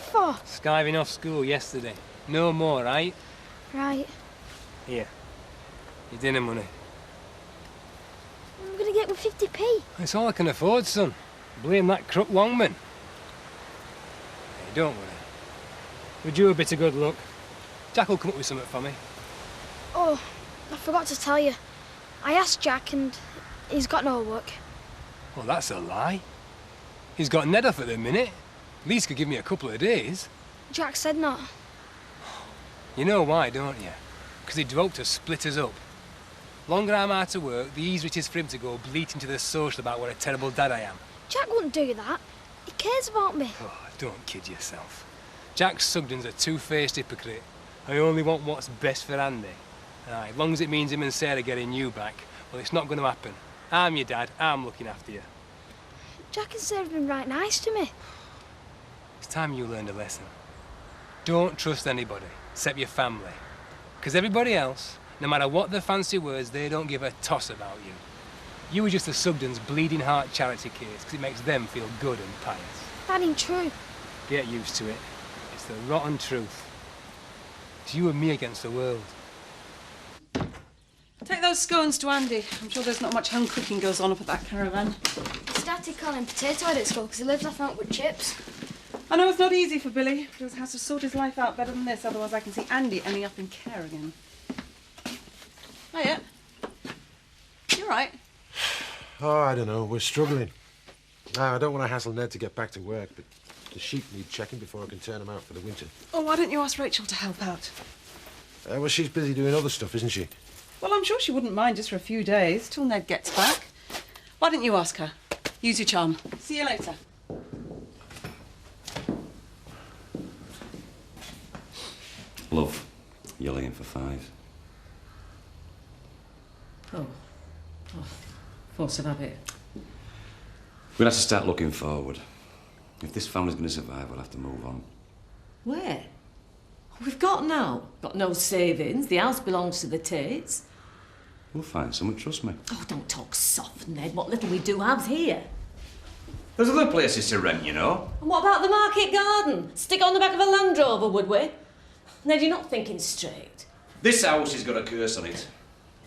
for? Skiving off school yesterday. No more, right? Right. Here. Your dinner money. I'm gonna get with 50p. It's all I can afford, son. Blame that crook Longman. Hey, don't worry. We're due a bit of good luck. Jack will come up with something for me. Oh, I forgot to tell you. I asked Jack and he's got no work. Well, that's a lie. He's got Ned off at the minute. At least could give me a couple of days. Jack said not. You know why, don't you? Because he'd hope to split us up. Longer I'm out of work, the easier it is for him to go bleating to the social about what a terrible dad I am. Jack wouldn't do that. He cares about me. Oh, don't kid yourself. Jack Sugden's a two-faced hypocrite. I only want what's best for Andy. Aye, as long as it means him and Sarah getting you back, well, it's not going to happen. I'm your dad, I'm looking after you. Jack and Sarah have been right nice to me. It's time you learned a lesson. Don't trust anybody, except your family. Because everybody else, no matter what their fancy words, they don't give a toss about you. You were just the Sugden's bleeding heart charity case, because it makes them feel good and pious. That ain't true. Get used to it. It's the rotten truth. It's you and me against the world. Take those scones to Andy. I'm sure there's not much home cooking goes on up at that caravan. He started calling potato head at school because he lives off out with chips. I know it's not easy for Billy, but he has to sort his life out better than this, otherwise I can see Andy ending up in care again. Hiya. You all right? Oh, I don't know. We're struggling. I don't want to hassle Ned to get back to work, but the sheep need checking before I can turn them out for the winter. Oh, why don't you ask Rachel to help out? Well, she's busy doing other stuff, isn't she? Well, I'm sure she wouldn't mind just for a few days, till Ned gets back. Why don't you ask her? Use your charm. See you later. Love, you're looking for 5. Oh, force of habit. We'll have to start looking forward. If this family's going to survive, we'll have to move on. Where? We've got now. Got no savings. The house belongs to the Tates. We'll find someone, trust me. Oh, don't talk soft, Ned. What little we do have's here. There's other places to rent, you know. And what about the market garden? Stick on the back of a Land Rover, would we? Ned, you're not thinking straight. This house has got a curse on it.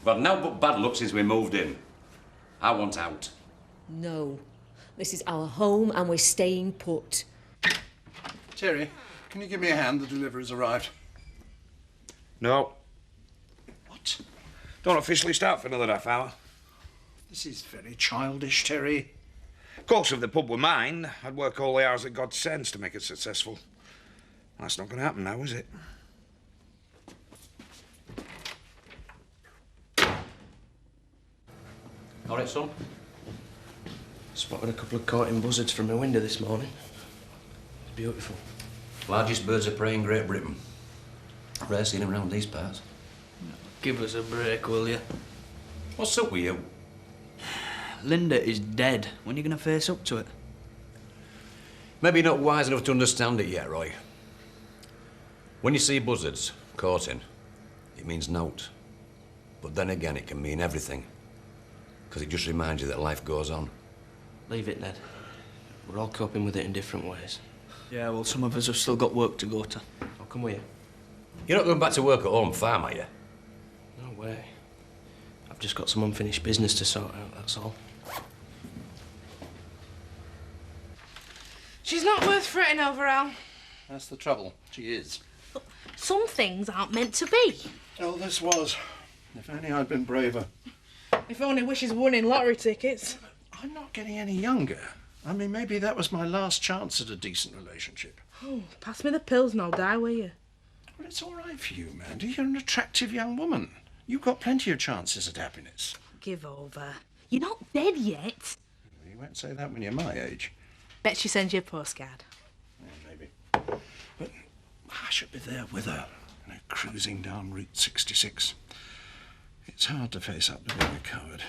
We've had now but bad luck since we moved in. I want out. No. This is our home and we're staying put. Terry, can you give me a hand? The delivery's arrived. No. What? Don't officially start for another half hour. This is very childish, Terry. Of course, if the pub were mine, I'd work all the hours that God sends to make it successful. That's not going to happen now, is it? All right, son. Spotted a couple of courting buzzards from my window this morning. It's beautiful. Largest birds of prey in Great Britain. Rare seeing them around these parts. Give us a break, will you? What's up with you? Linda is dead. When are you going to face up to it? Maybe you're not wise enough to understand it yet, Roy. When you see buzzards courting, it means note. But then again, it can mean everything. Because it just reminds you that life goes on. Leave it, Ned. We're all coping with it in different ways. Yeah, well, some of us have still got work to go to. I'll come with you. You're not going back to work at home farm, are you? No way. I've just got some unfinished business to sort out, that's all. She's not worth fretting over, Al. That's the trouble. She is. Some things aren't meant to be. Oh, this was. If only I'd been braver. If only wishes won in lottery tickets. I'm not getting any younger. I mean, maybe that was my last chance at a decent relationship. Oh, pass me the pills and I'll die with you. Well, it's all right for you, Mandy. You're an attractive young woman. You've got plenty of chances at happiness. Give over. You're not dead yet. You won't say that when you're my age. Bet she sends you a postcard. Yeah, maybe. But I should be there with her, you know, cruising down Route 66. It's hard to face up to being a coward.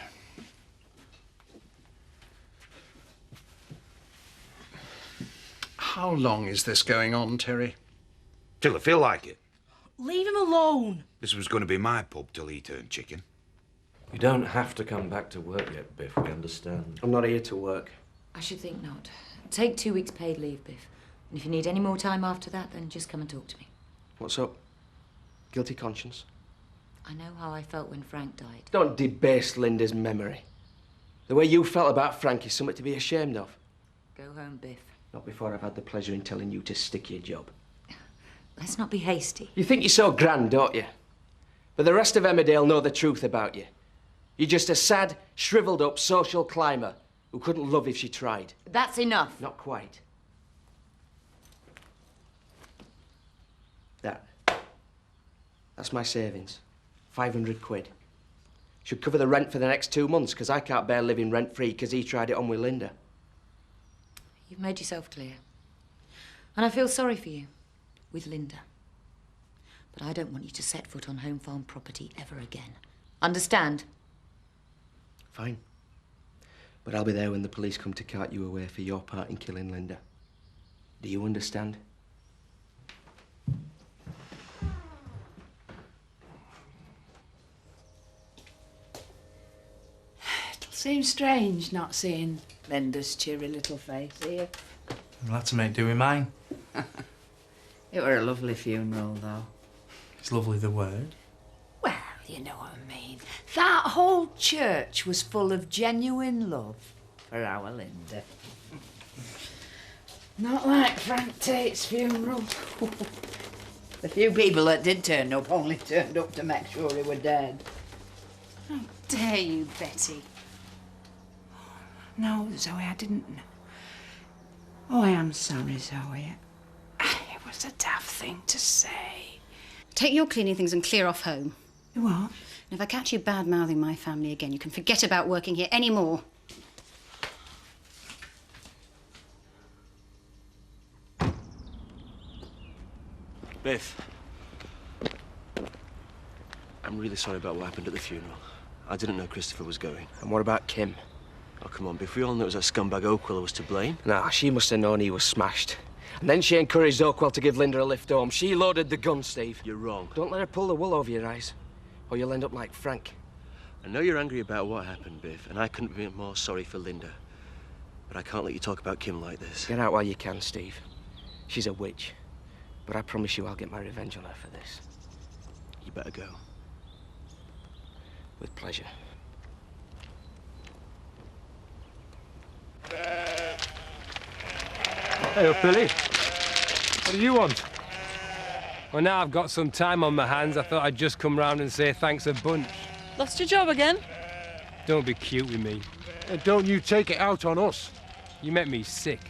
How long is this going on, Terry? Till I feel like it. Leave him alone. This was going to be my pub till he turned chicken. You don't have to come back to work yet, Biff. We understand. I'm not here to work. I should think not. Take 2 weeks paid leave, Biff. And if you need any more time after that, then just come and talk to me. What's up? Guilty conscience? I know how I felt when Frank died. Don't debase Linda's memory. The way you felt about Frank is something to be ashamed of. Go home, Biff. Not before I've had the pleasure in telling you to stick your job. Let's not be hasty. You think you're so grand, don't you? But the rest of Emmerdale know the truth about you. You're just a sad, shriveled up social climber who couldn't love if she tried. That's enough. Not quite. That's my savings. 500 quid. Should cover the rent for the next 2 months, because I can't bear living rent-free because he tried it on with Linda. You've made yourself clear. And I feel sorry for you, with Linda. But I don't want you to set foot on home farm property ever again. Understand? Fine. But I'll be there when the police come to cart you away for your part in killing Linda. Do you understand? Seems strange not seeing Linda's cheery little face here. I'll have to make do with mine. It were a lovely funeral, though. It's lovely the word. Well, you know what I mean. That whole church was full of genuine love for our Linda. Not like Frank Tate's funeral. The few people that did turn up only turned up to make sure he were dead. How dare you, Betty? No, Zoe, I didn't know. Oh, I am sorry, Zoe. It was a daft thing to say. Take your cleaning things and clear off home. You what? And if I catch you bad-mouthing my family again, you can forget about working here anymore. Biff. I'm really sorry about what happened at the funeral. I didn't know Christopher was going. And what about Kim? Oh, come on, Biff. We all knew it was that scumbag Oakwell who was to blame. Nah, she must have known he was smashed. And then she encouraged Oakwell to give Linda a lift home. She loaded the gun, Steve. You're wrong. Don't let her pull the wool over your eyes, or you'll end up like Frank. I know you're angry about what happened, Biff, and I couldn't be more sorry for Linda. But I can't let you talk about Kim like this. Get out while you can, Steve. She's a witch. But I promise you I'll get my revenge on her for this. You better go. With pleasure. Hey up, Billy. What do you want? Well, now I've got some time on my hands, I thought I'd just come round and say thanks a bunch. Lost your job again? Don't be cute with me. And don't you take it out on us. You make me sick.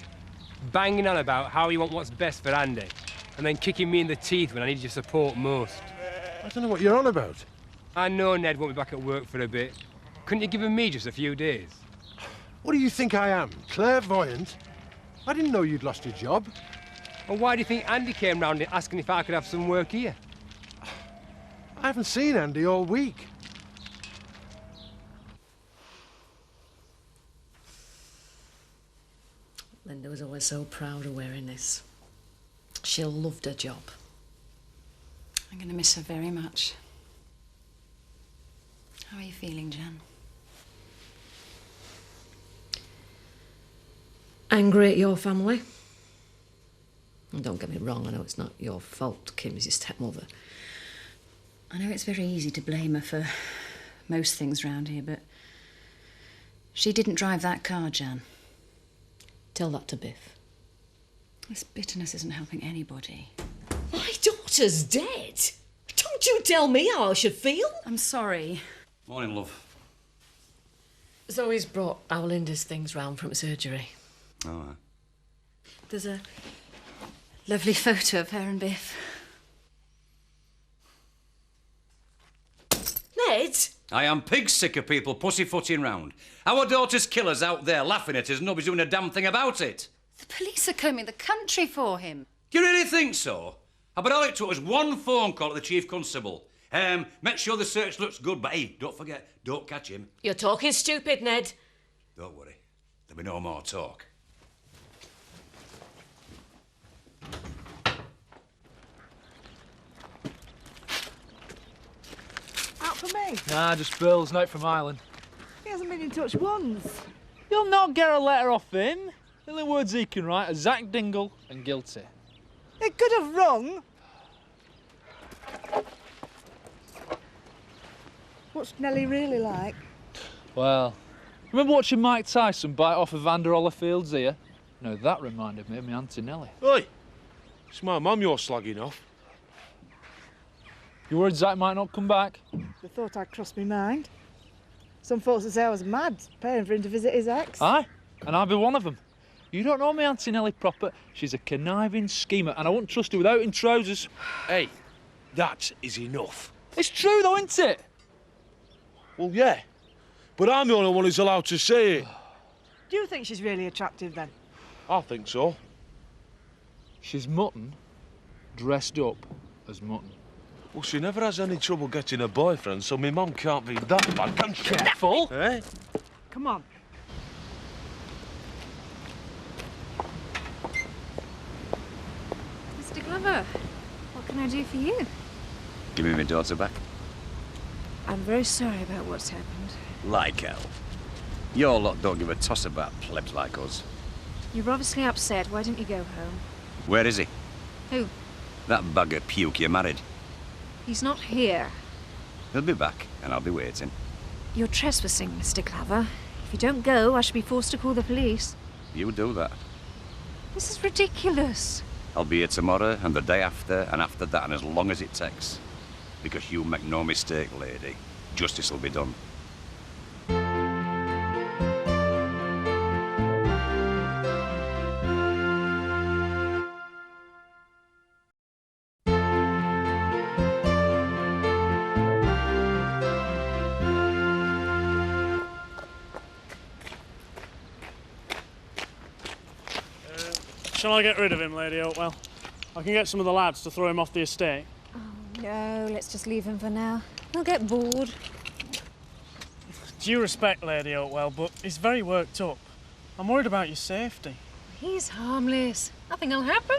Banging on about how you want what's best for Andy, and then kicking me in the teeth when I need your support most. I don't know what you're on about. I know Ned won't be back at work for a bit. Couldn't you give him me just a few days? What do you think I am, clairvoyant? I didn't know you'd lost your job. Well, why do you think Andy came round asking if I could have some work here? I haven't seen Andy all week. Linda was always so proud of wearing this. She loved her job. I'm going to miss her very much. How are you feeling, Jan? Angry at your family? And don't get me wrong, I know it's not your fault. Kim is your stepmother. I know it's very easy to blame her for most things round here, but she didn't drive that car, Jan. Tell that to Biff. This bitterness isn't helping anybody. My daughter's dead. Don't you tell me how I should feel. I'm sorry. Morning, love. Zoe's brought our Linda's things round from surgery. All right. There's a lovely photo of her and Biff. Ned? I am pig sick of people pussyfooting round. Our daughter's killer's out there laughing at us and nobody's doing a damn thing about it. The police are combing the country for him. Do you really think so? But all it took was one phone call to the chief constable. Make sure the search looks good, but hey, don't forget, don't catch him. You're talking stupid, Ned. Don't worry, there'll be no more talk. Out for me? Nah, just Bill's note from Ireland. He hasn't been in touch once. You'll not get a letter off him. The only words he can write are Zach Dingle and guilty. It could have rung. What's Nellie really like? Well, remember watching Mike Tyson bite off Evander Holyfield's ear? No, that reminded me of my Auntie Nellie. Oi! It's my mum you're slugging off. You worried Zach might not come back? They thought I'd crossed my mind. Some folks would say I was mad, paying for him to visit his ex. Aye, and I'll be one of them. You don't know me Auntie Nellie proper. She's a conniving schemer, and I wouldn't trust her without in trousers. Hey, that is enough. It's true though, isn't it? Well, yeah. But I'm the only one who's allowed to say it. Do you think she's really attractive then? I think so. She's mutton, dressed up as mutton. Well, she never has any trouble getting a boyfriend, so my mum can't be that bad, can she? Careful! Eh? Come on. Mr. Glover, what can I do for you? Give me my daughter back. I'm very sorry about what's happened. Like hell. Your lot don't give a toss about plebs like us. You're obviously upset. Why don't you go home? Where is he? Who? That bag of puke you married. He's not here. He'll be back, and I'll be waiting. You're trespassing, Mr. Glover. If you don't go, I shall be forced to call the police. You do that. This is ridiculous. I'll be here tomorrow, and the day after, and after that, and as long as it takes. Because you make no mistake, lady. Justice will be done. Shall I get rid of him, Lady Oatwell? I can get some of the lads to throw him off the estate. Oh, no, let's just leave him for now. He'll get bored. Due respect, Lady Oatwell, but he's very worked up. I'm worried about your safety. He's harmless. Nothing will happen.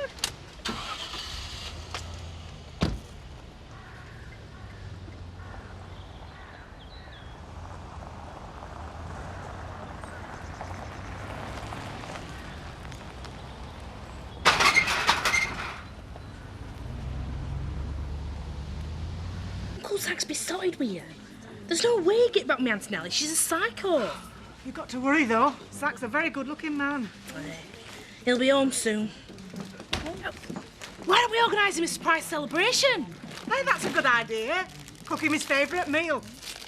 Uncle Zach's beside with you. There's no way he'd get back me Auntie Nellie. She's a psycho. You've got to worry, though. Zach's a very good-looking man. He'll be home soon. Why don't we organise him a surprise celebration? Hey, that's a good idea. Cook him his favourite meal.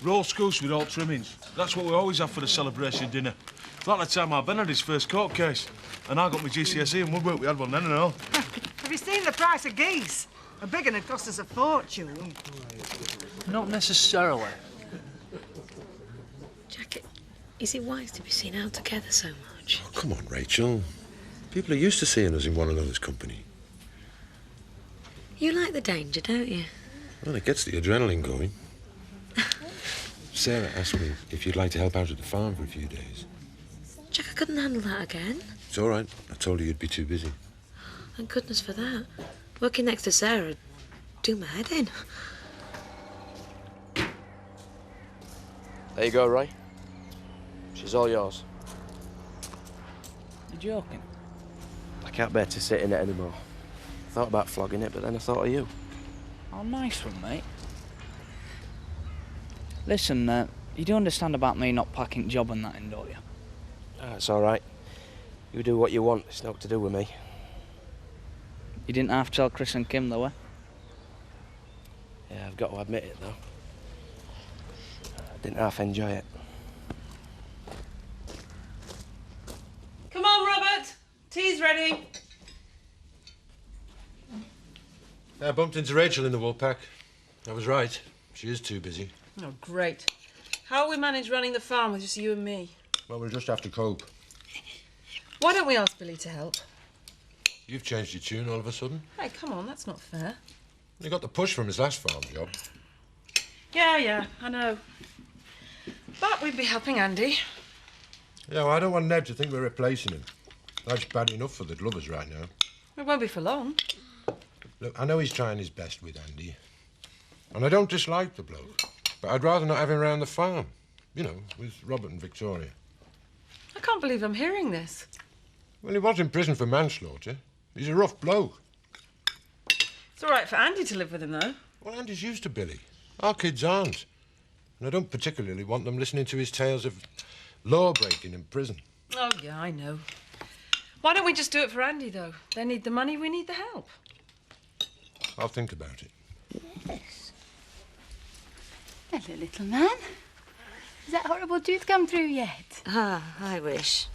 Roast goose with all trimmings. That's what we always have for the celebration dinner. Like the time our Ben had his first court case. And I got my GCSE and woodwork, we had one then and all. Have you seen the price of geese? A big one would cost us a fortune. Not necessarily. Jack, is it wise to be seen out together so much? Oh, come on, Rachel. People are used to seeing us in one another's company. You like the danger, don't you? Well, it gets the adrenaline going. Sarah asked me if you'd like to help out at the farm for a few days. Jack, I couldn't handle that again. It's all right. I told her you'd be too busy. Thank goodness for that. Working next to Sarah would do my head in. There you go, Ray. She's all yours. You're joking? I can't bear to sit in it anymore. I thought about flogging it, but then I thought of you. Oh, nice one, mate. Listen, you do understand about me not packing job and that in, don't you? It's all right. You do what you want. It's not to do with me. You didn't have to tell Chris and Kim, though, eh? Yeah, I've got to admit it, though. I didn't half enjoy it. Come on, Robert. Tea's ready. I bumped into Rachel in the Woolpack. I was right. She is too busy. Oh, great. How we manage running the farm with just you and me? Well, we'll just have to cope. Why don't we ask Billy to help? You've changed your tune all of a sudden. Hey, come on, that's not fair. He got the push from his last farm job. Yeah, I know. But we'd be helping Andy. Yeah, well, I don't want Ned to think we're replacing him. Life's bad enough for the Glovers right now. It won't be for long. Look, I know he's trying his best with Andy. And I don't dislike the bloke. But I'd rather not have him around the farm. You know, with Robert and Victoria. I can't believe I'm hearing this. Well, he was in prison for manslaughter. He's a rough bloke. It's all right for Andy to live with him, though. Well, Andy's used to Billy. Our kids aren't. And I don't particularly want them listening to his tales of law-breaking in prison. Oh, yeah, I know. Why don't we just do it for Andy, though? They need the money, we need the help. I'll think about it. Yes. Hello, little man. Has that horrible tooth come through yet? Ah, I wish.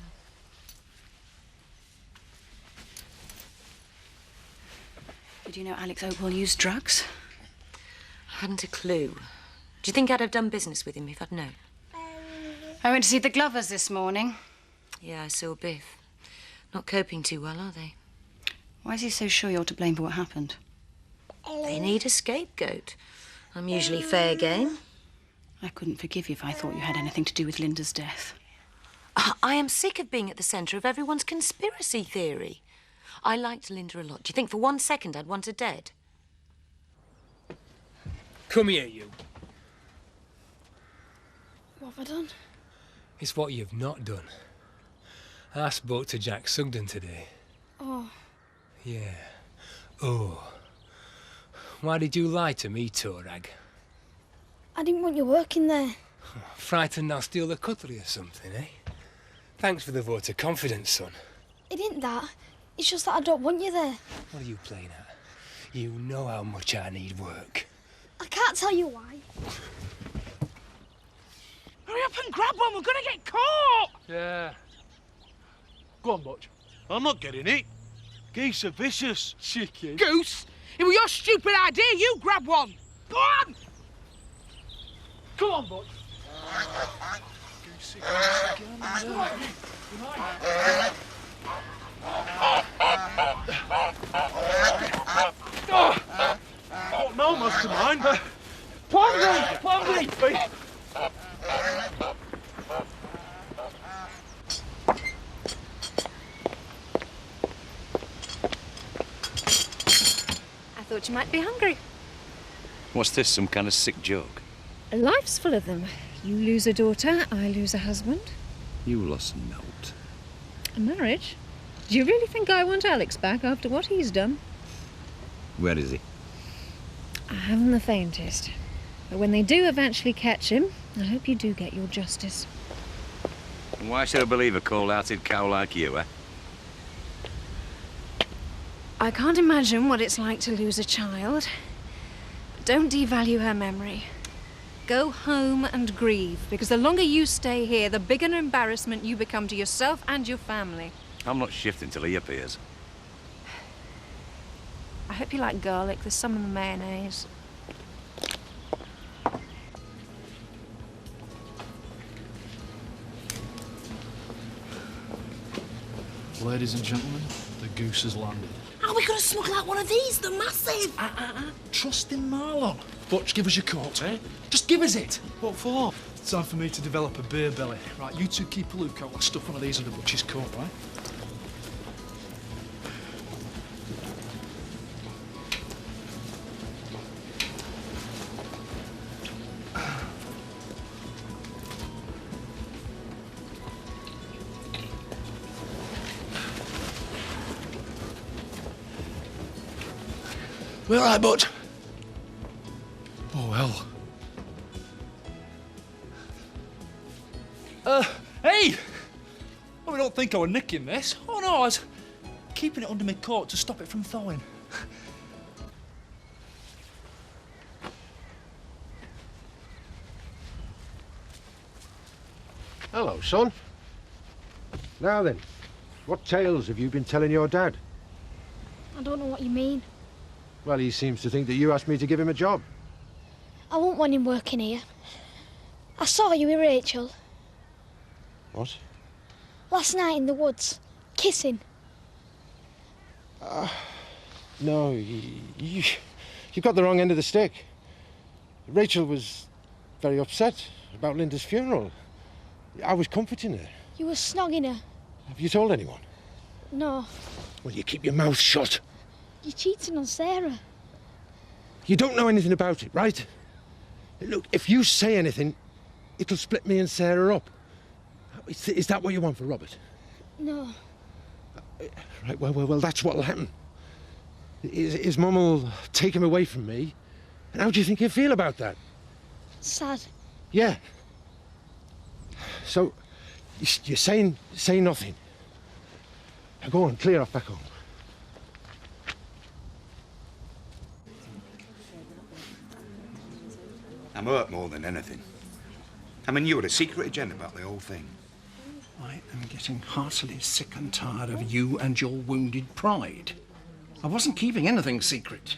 Did you know Alex Oakwell used drugs? I hadn't a clue. Do you think I'd have done business with him if I'd known? I went to see the Glovers this morning. Yeah, I saw Biff. Not coping too well, are they? Why is he so sure you're to blame for what happened? They need a scapegoat. I'm usually fair game. I couldn't forgive you if I thought you had anything to do with Linda's death. I am sick of being at the centre of everyone's conspiracy theory. I liked Linda a lot. Do you think for 1 second I'd want her dead? Come here, you. What have I done? It's what you've not done. I spoke to Jack Sugden today. Oh, Yeah. Oh. Why did you lie to me, Torag? I didn't want you working there. Frightened I'll steal the cutlery or something, eh? Thanks for the vote of confidence, son. It ain't that. It's just that I don't want you there. What are you playing at? You know how much I need work. I can't tell you why. Hurry up and grab one, we're gonna get caught! Yeah. Go on, Butch. I'm not getting it. Geese are vicious. Chicken. Goose! It was your stupid idea, you grab one! Go on! Come on, Butch. What now, mastermind? Plan B! I thought you might be hungry. What's this, some kind of sick joke? Life's full of them. You lose a daughter, I lose a husband. You lost a note. A marriage? Do you really think I want Alex back after what he's done? Where is he? I haven't the faintest. But when they do eventually catch him, I hope you do get your justice. And why should I believe a cold-hearted cow like you, eh? I can't imagine what it's like to lose a child. But don't devalue her memory. Go home and grieve, because the longer you stay here, the bigger an embarrassment you become to yourself and your family. I'm not shifting till he appears. I hope you like garlic. There's some in the mayonnaise. Ladies and gentlemen, the goose has landed. How are we gonna smuggle out one of these? They're massive! Trust in Marlon. Butch, give us your coat, eh? Just give us it. What for? It's time for me to develop a beer belly. Right, you two keep a lookout. I'll stuff one of these under Butch's coat, right? We all right, Butch? Oh, well. Hey! Oh, I don't think I were nicking this. Oh, no, I was keeping it under my coat to stop it from thawing. Hello, son. Now then, what tales have you been telling your dad? I don't know what you mean. Well, he seems to think that you asked me to give him a job. I won't want him working here. I saw you with Rachel What? last night in the woods, kissing. No, you've got the wrong end of the stick. Rachel was very upset about Linda's funeral. I was comforting her. You were snogging her. Have you told anyone? No, Well, you keep your mouth shut. you're cheating on Sarah. You don't know anything about it, right? Look, if you say anything, it'll split me and Sarah up. Is that what you want for Robert? No, Right, well, that's what'll happen. His mum will take him away from me. And how do you think he'll feel about that? Sad. Yeah. So, you're saying nothing. Now go on, clear off back home. I'm hurt more than anything. I mean, you had a secret agenda about the whole thing. I am getting heartily sick and tired of you and your wounded pride. I wasn't keeping anything secret.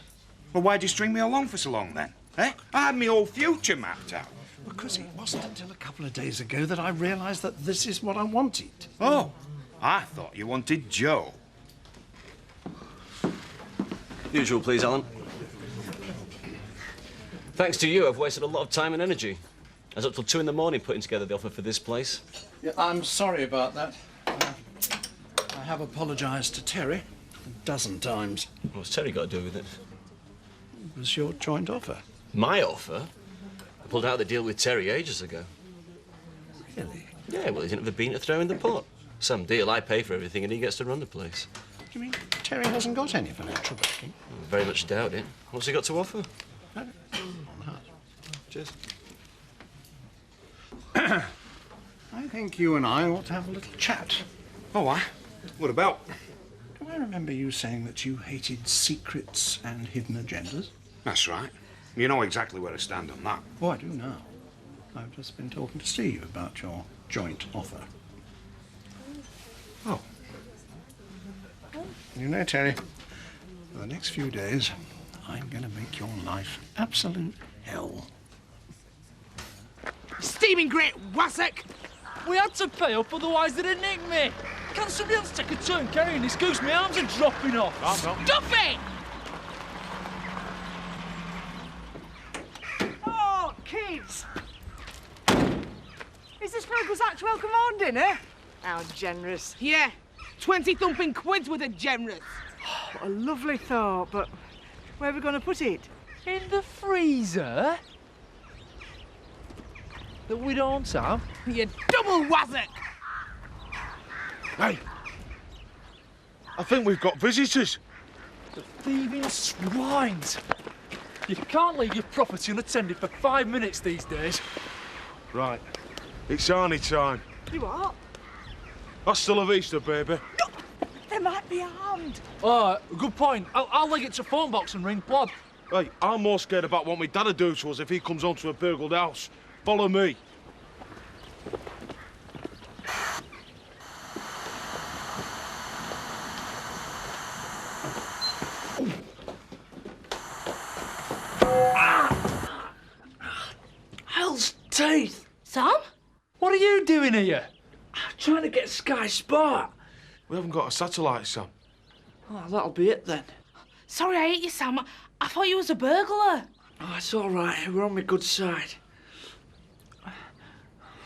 Well, why'd you string me along for so long, then? Eh? I had my whole future mapped out. Because it wasn't until a couple of days ago that I realised that this is what I wanted. Oh, I thought you wanted Joe. Usual, please, Alan. Thanks to you, I've wasted a lot of time and energy. I was up till 2 in the morning putting together the offer for this place. Yeah, I'm sorry about that. I have apologised to Terry a dozen times. What's Terry got to do with it? It was your joint offer. My offer? I pulled out the deal with Terry ages ago. Really? Yeah, well, he's never been to throw in the pot. Some deal, I pay for everything and he gets to run the place. You mean Terry hasn't got any financial backing? I very much doubt it. What's he got to offer? Cheers. I think you and I ought to have a little chat. Oh, why? What about? Do I remember you saying that you hated secrets and hidden agendas? That's right. You know exactly where I stand on that. Oh, I do now. I've just been talking to Steve about your joint offer. Oh. You know, Terry, for the next few days, I'm going to make your life absolute hell. Steaming great wassack! We had to pay up, otherwise they'd nick me. Can somebody else take a turn carrying this goose? My arms are dropping off. Stop it! Oh, kids! Is this for Uncle's actual come-on dinner? How generous. Yeah, 20 thumping quids with a generous. What a lovely thought, but where are we going to put it? In the freezer? That we don't have? You double wassack! Hey! I think we've got visitors. The thieving swines! You can't leave your property unattended for 5 minutes these days. Right. It's Arnie time. You what? Hasta la vista, baby. They might be armed. Oh, good point. I'll leg it to phone box and ring Plod. Hey, I'm more scared about what my dad'd do to us if he comes home to a burgled house. Follow me. Hell's teeth! Sam? What are you doing here? Trying to get Sky Spot. We haven't got a satellite, Sam. Oh, that'll be it then. Sorry I hit you, Sam. I thought you was a burglar. Oh, it's all right. We're on my good side.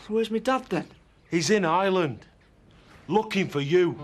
So where's my dad then? He's in Ireland, looking for you.